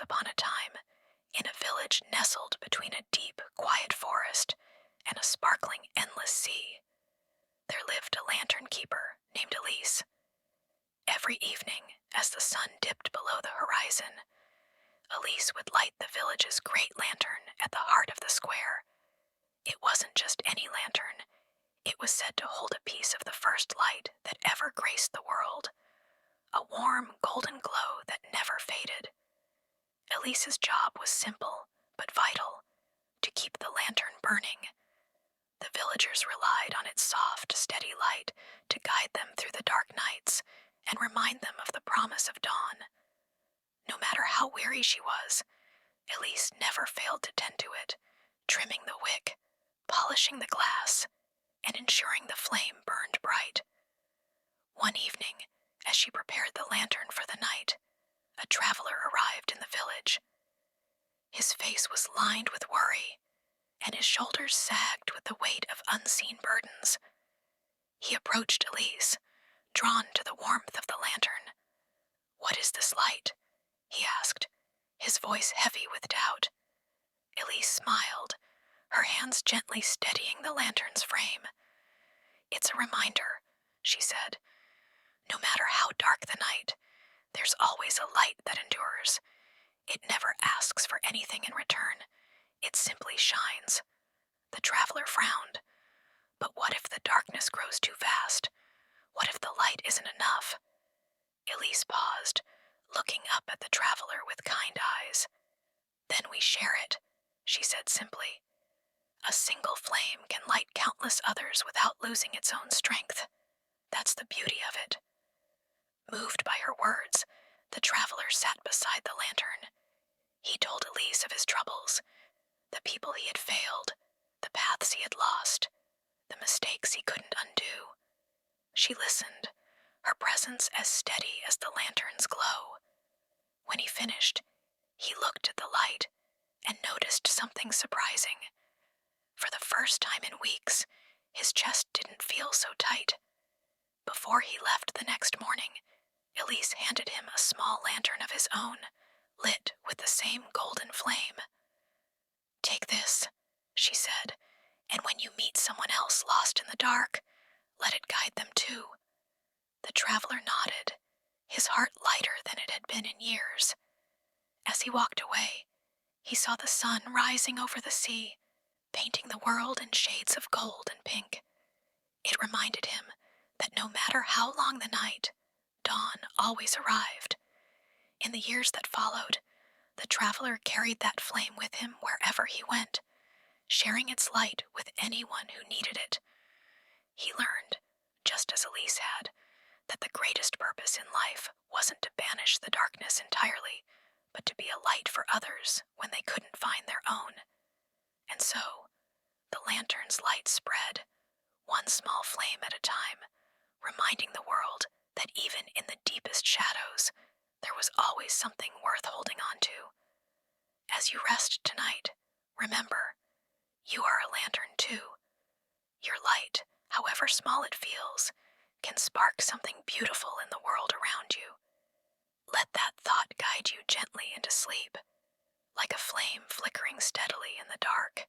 upon a time, in a village nestled between a deep, quiet forest and a sparkling, endless sea, there lived a lantern keeper named Elise. Every evening, as the sun dipped below the horizon, Elise would light the village's great lantern at the heart of the square. It wasn't just any lantern. It was said to hold a piece of the first light that ever graced the world, a warm, golden glow that never faded. Elise's job was simple but vital, to keep the lantern burning. The villagers relied on its soft, steady light to guide them through the dark nights and remind them of the promise of dawn. No matter how weary she was, Elise never failed to tend to it, trimming the wick, polishing the glass, and ensuring the flame burned bright. One evening, as she prepared the lantern for the night, a traveler arrived in the village. His face was lined with worry, and his shoulders sagged with the weight of unseen burdens. He approached Elise, drawn to the warmth of the lantern. "What is this light?" he asked, his voice heavy with doubt. Elise smiled, her hands gently steadying the lantern's frame. "It's a reminder," she said. "No matter how dark the night, there's always a light that endures. It never asks for anything in return. It simply shines." The traveler frowned. But what if the darkness grows too vast? What if the light isn't enough? Elise paused, looking up at the traveler with kind eyes. "Then we share it," she said simply. "A single flame can light countless others without losing its own strength. That's the beauty of it." Moved by her words, the traveler sat beside the lantern. He told Elise of his troubles, the people he had failed, the paths he had lost, the mistakes he couldn't undo. She listened, her presence as steady as the lantern's glow. When he finished, he looked at the light and noticed something surprising. For the first time in weeks, his chest didn't feel so tight. Before he left the next morning, Elise handed him a small lantern of his own, lit with the same golden flame. "Take this," she said, "and when you meet someone else lost in the dark, let it guide them too." The traveler nodded, his heart lighter than it had been in years. As he walked away, he saw the sun rising over the sea, painting the world in shades of gold and pink. It reminded him that no matter how long the night, dawn always arrived. In the years that followed, the traveler carried that flame with him wherever he went, sharing its light with anyone who needed it. He learned, just as Elise had, that the greatest purpose in life wasn't to banish the darkness entirely, but to be a light for others when they couldn't find their own. And so, the lantern's light spread, one small flame at a time, reminding the world that even in the deepest shadows, there was always something worth holding on to. As you rest tonight, remember, you are a lantern too. Your light, however small it feels, can spark something beautiful in the world around you. Let that thought guide you gently into sleep, like a flame flickering steadily in the dark.